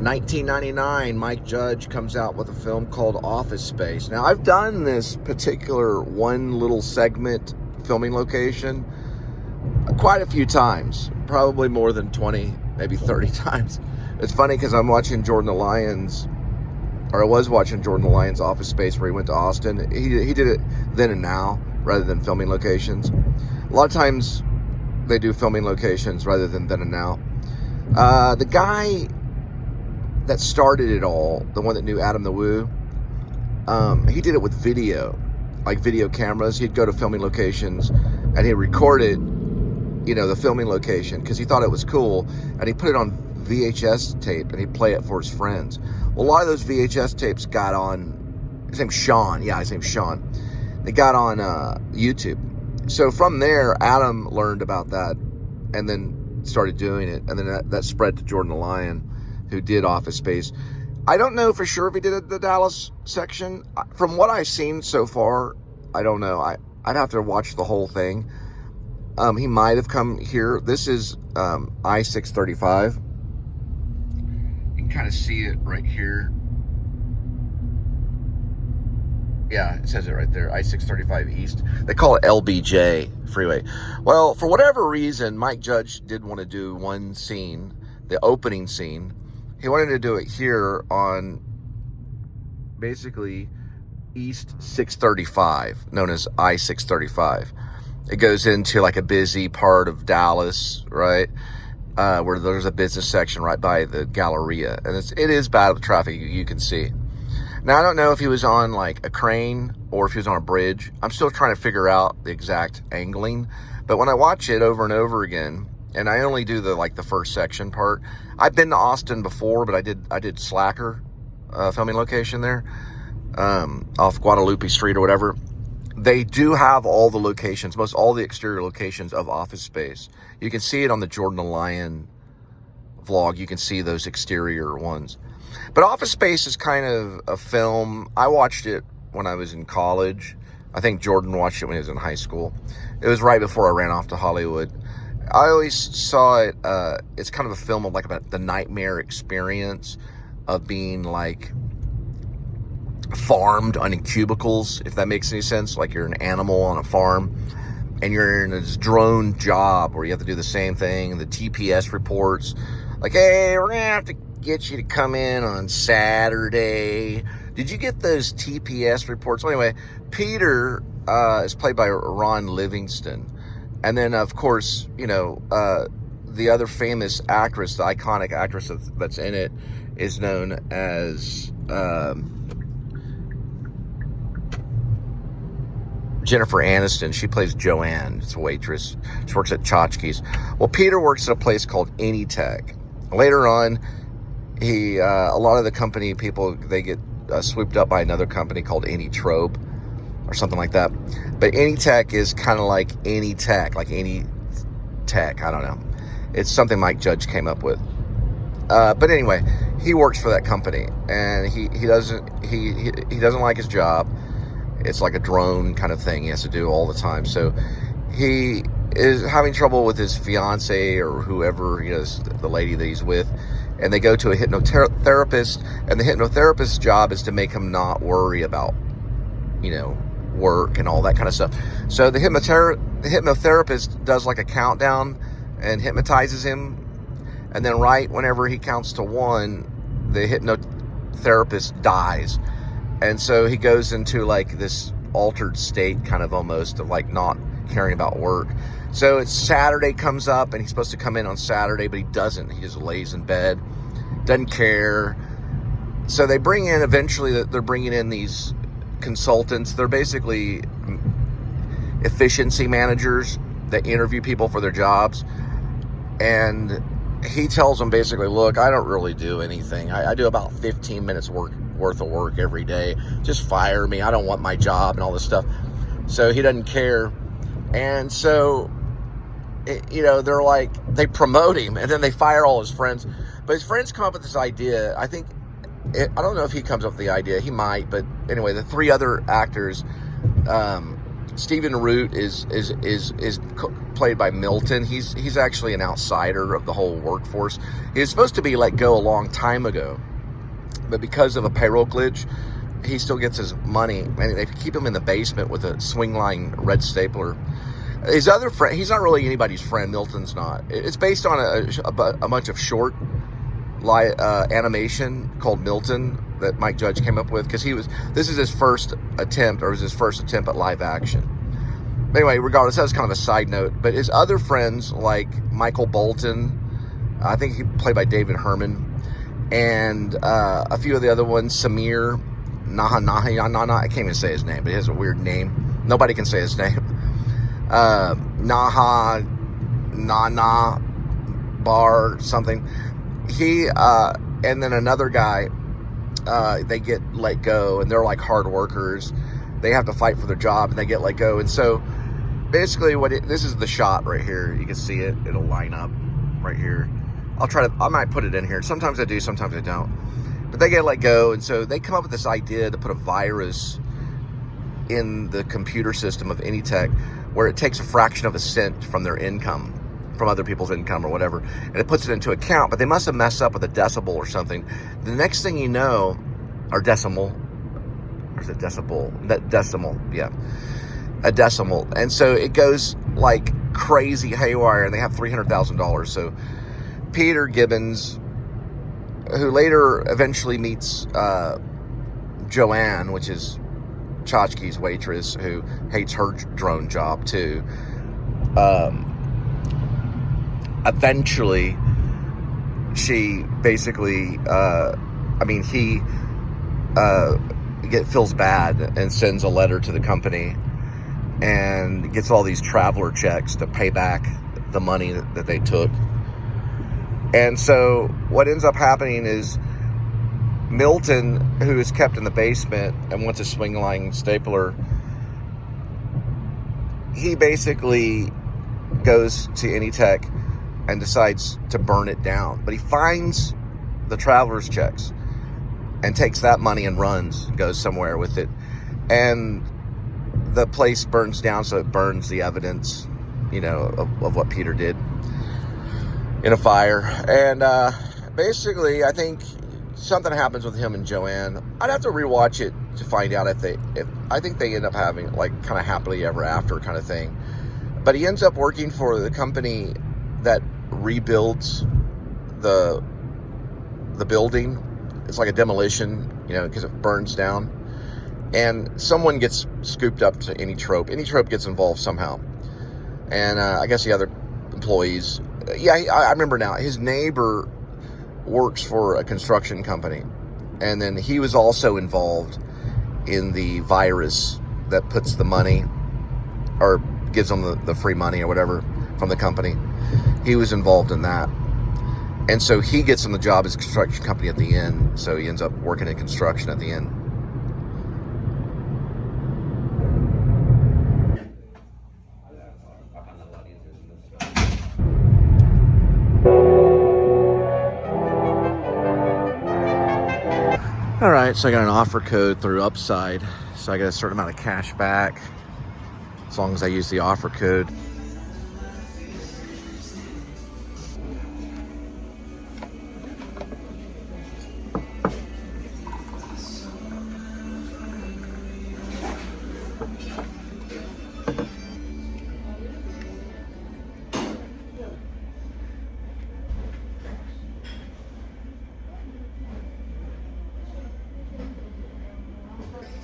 1999, Mike Judge comes out with a film called Office Space. Now, I've done this particular one little segment filming location quite a few times, probably more than 20, maybe 30 times. It's funny because I'm watching Jordan the Lion's, or I was watching Jordan the Lion's Office Space where he went to Austin. He did it then and now rather than filming locations. A lot of times they do filming locations rather than then and now. The guy that started it all, the one that knew Adam the Woo, he did it with video, like video cameras. He'd go to filming locations and he'd record it, you know, the filming location, because he thought it was cool, and he put it on VHS tape and he'd play it for his friends. Well, a lot of those VHS tapes got on, his name's Sean. Yeah, his name's Sean. They got on YouTube. So from there, Adam learned about that and then started doing it. And then that spread to Jordan the Lion, who did Office Space. I don't know for sure if he did the Dallas section. From what I've seen so far, I don't know. I'd have to watch the whole thing. He might have come here. This is I-635. You can kind of see it right here. Yeah, it says it right there, I-635 East. They call it LBJ Freeway. Well, for whatever reason, Mike Judge did want to do one scene, the opening scene. He wanted to do it here on basically East 635, known as I-635. It goes into like a busy part of Dallas, right? Where there's a business section right by the Galleria. And it is bad with traffic, you can see. Now, I don't know if he was on like a crane or if he was on a bridge. I'm still trying to figure out the exact angling. But when I watch it over and over again, and I only do the first section part. I've been to Austin before, but I did Slacker filming location there, off Guadalupe Street or whatever. They do have all the locations, most all the exterior locations of Office Space. You can see it on the Jordan the Lion vlog. You can see those exterior ones. But Office Space is kind of a film. I watched it when I was in college. I think Jordan watched it when he was in high school. It was right before I ran off to Hollywood. I always saw it, it's kind of a film of like about the nightmare experience of being like farmed on cubicles, if that makes any sense. Like you're an animal on a farm and you're in this drone job where you have to do the same thing. The TPS reports like, hey, we're gonna have to get you to come in on Saturday. Did you get those TPS reports? Well, anyway, Peter is played by Ron Livingston. And then, of course, you know, the other famous actress, the iconic actress that's in it, is known as Jennifer Aniston. She plays Joanne. It's a waitress. She works at Tchotchke's. Well, Peter works at a place called Anytech. Later on, a lot of the company people, they get swooped up by another company called Anytrope or something like that. But Anytech is kind of like any tech, like any tech. I don't know. It's something Mike Judge came up with. But anyway, he works for that company, and he doesn't like his job. It's like a drone kind of thing he has to do all the time. So he is having trouble with his fiance or whoever, you know, the lady that he's with. And they go to a hypnotherapist, and the hypnotherapist's job is to make him not worry about, you know, work and all that kind of stuff. So the hypnotherapist does like a countdown and hypnotizes him. And then right whenever he counts to 1, the hypnotherapist dies. And so he goes into like this altered state, kind of almost, of like not caring about work. So it's Saturday comes up, and he's supposed to come in on Saturday, but he doesn't. He just lays in bed, doesn't care. So they bring in, eventually they're bringing in these consultants. They're basically efficiency managers that interview people for their jobs. And he tells them basically, look, I don't really do anything. I do about 15 minutes worth of work every day. Just fire me. I don't want my job and all this stuff. So he doesn't care. And so, you know, they're like, they promote him, and then they fire all his friends. But his friends come up with this idea. I don't know if he comes up with the idea. He might. But anyway, the 3 other actors Stephen Root is played by Milton. He's actually an outsider of the whole workforce. He was supposed to be let go a long time ago, but because of a payroll glitch, he still gets his money, and they keep him in the basement with a swing line red stapler. His other friend, he's not really anybody's friend. Milton's not. It's based on a bunch of short animation called Milton that Mike Judge came up with, because this is his first attempt, or it was his first attempt at live action. Anyway, regardless, that was kind of a side note. But his other friends, like Michael Bolton, I think he played by David Herman, and a few of the other ones, Samir Naha, I can't even say his name, but he has a weird name. Nobody can say his name. Naha Nana Bar something. He and then another guy, they get let go, and they're like hard workers. They have to fight for their job, and they get let go. And so basically this is the shot right here. You can see it. It'll line up right here. I might put it in here. Sometimes I do, sometimes I don't. But they get let go, and so they come up with this idea to put a virus in the computer system of Anytech, where it takes a fraction of a cent from their income, from other people's income or whatever, and it puts it into account. But they must have messed up with a decibel or something. The next thing you know, or decimal, or is it decibel? Decimal, yeah, a decimal. And so it goes like crazy haywire, and they have $300,000. So Peter Gibbons, who later eventually meets Joanne, which is Tchotchke's waitress, who hates her drone job too. Eventually, she basically, he feels bad and sends a letter to the company and gets all these traveler checks to pay back the money that they took. And so what ends up happening is Milton, who is kept in the basement and wants a swing line stapler, he basically goes to Anytech and decides to burn it down. But he finds the traveler's checks and takes that money and runs, goes somewhere with it. And the place burns down, so it burns the evidence, of what Peter did in a fire. And basically, I think something happens with him and Joanne. I'd have to rewatch it to find out if I think they end up having like kind of happily ever after kind of thing. But he ends up working for the company that rebuilds the building. It's like a demolition, because it burns down. And someone gets scooped up to Anytrope. Anytrope gets involved somehow. And I guess the other employees. Yeah, I remember now. His neighbor works for a construction company. And then he was also involved in the virus that puts the money, or gives them the free money or whatever from the company. He was involved in that. And so he gets him the job as a construction company at the end. So he ends up working in construction at the end. All right, so I got an offer code through Upside. So I get a certain amount of cash back as long as I use the offer code.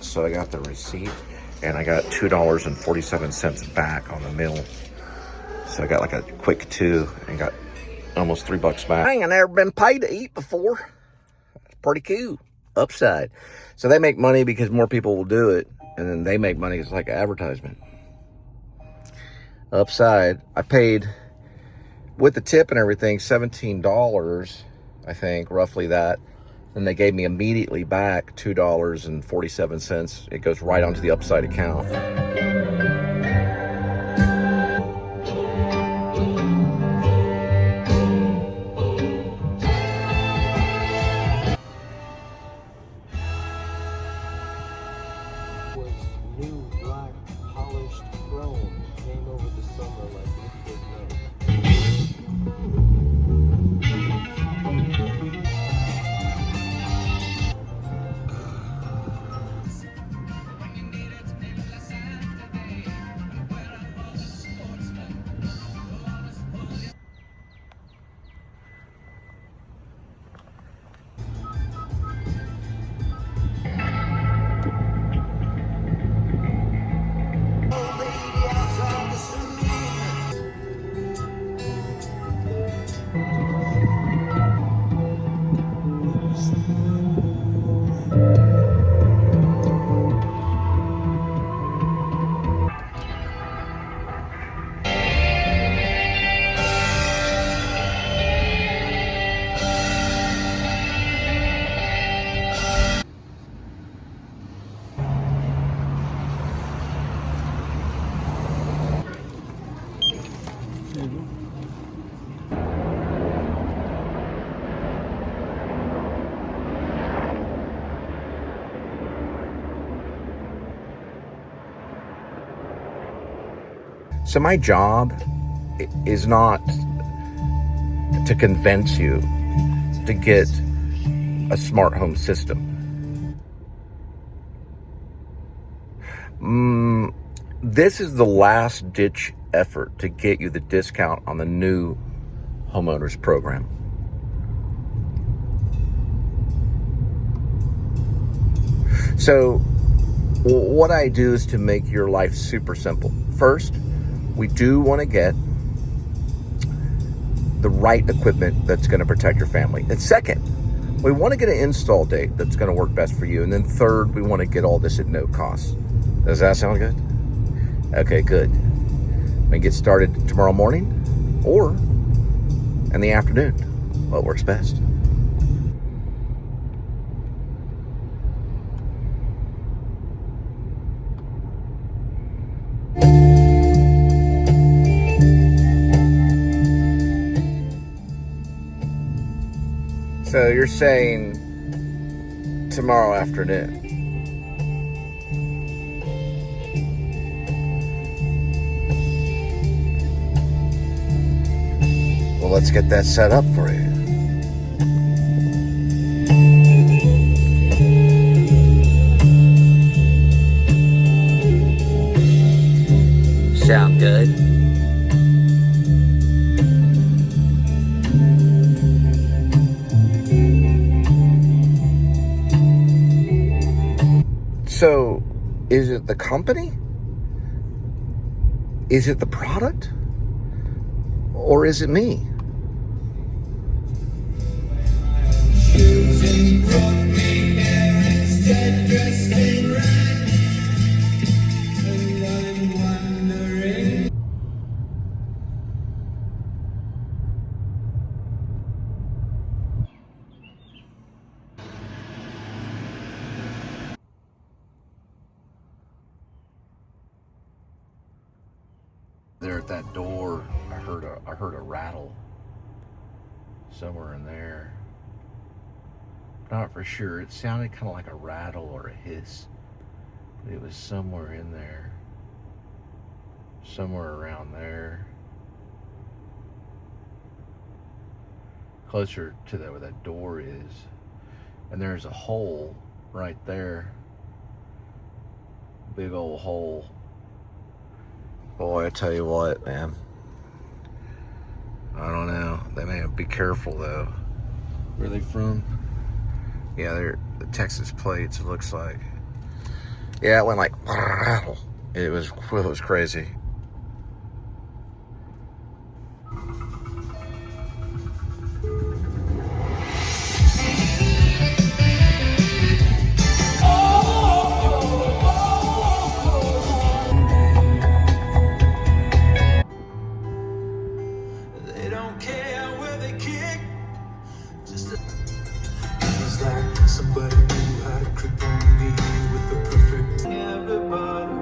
So I got the receipt, and I got $2.47 back on the meal. So I got like a quick 2 and got almost $3 back. Dang, I never been paid to eat before. That's pretty cool. Upside. So they make money because more people will do it, and then they make money. It's like an advertisement. Upside. I paid, with the tip and everything, $17, I think, roughly that. And they gave me immediately back $2.47. It goes right onto the Upside account. Was new, black, polished So my job is not to convince you to get a smart home system. This is the last ditch effort to get you the discount on the new homeowners program. So what I do is to make your life super simple. First, we do want to get the right equipment that's going to protect your family. And second, we want to get an install date that's going to work best for you. And then third, we want to get all this at no cost. Does that sound good? Okay, good. We can get started tomorrow morning or in the afternoon. What works best? So you're saying tomorrow afternoon? Well, let's get that set up for you. Sound good? So, is it the company? Is it the product? Or is it me? There at that door, I heard a rattle somewhere in there. Not for sure. It sounded kind of like a rattle or a hiss. But it was somewhere in there. Somewhere around there. Closer to where that door is. And there's a hole right there. Big old hole. Boy, I tell you what, man. I don't know. They may have to be careful, though. Where are they from? Yeah, they're the Texas plates, it looks like. Yeah, it went like... It was crazy. Somebody knew how to creep on me with the perfect everybody.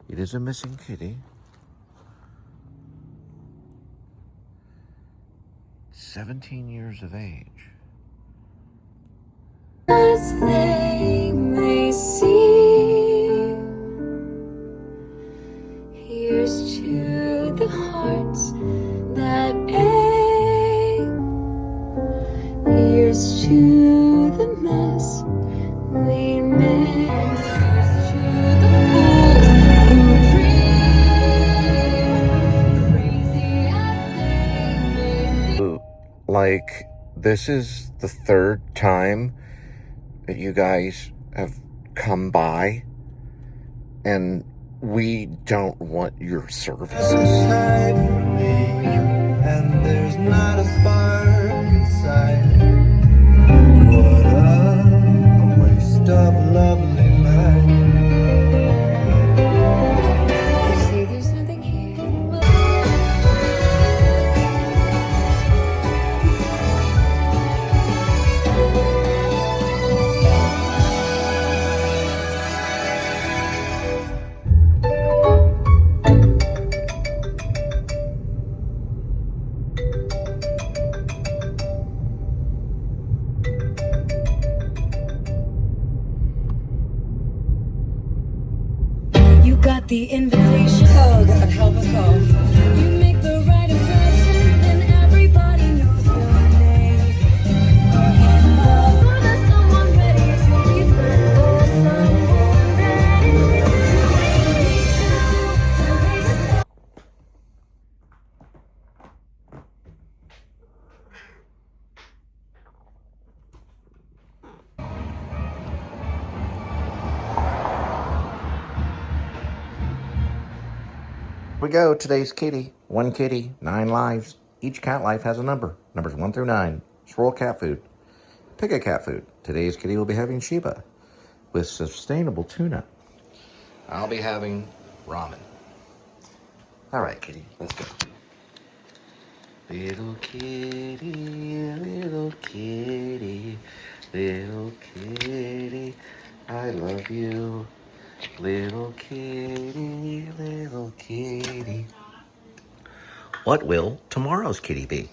It is a missing kitty. 17 years of age. As they may see, here's to the hearts that ache. Here's to the mess we made. Here's to the fools who dream, crazy as they may seem. Like, this is the third time that you guys have come by, and we don't want your services. And there's not a spark inside. What a waste of lovely life. You say there's nothing here. the invitation. Oh God, help us all. You make the right impression, and everybody knows your name. In love, or there's someone ready to be found. Oh, someone ready to. We go. Today's kitty. 1 kitty, 9 lives. Each cat life has a number. Numbers 1 through 9. Swirl cat food. Pick a cat food. Today's kitty will be having Shiba with sustainable tuna. I'll be having ramen. All right, kitty, let's go. Little kitty, little kitty, little kitty, I love you. Little kitty, little kitty. What will tomorrow's kitty be?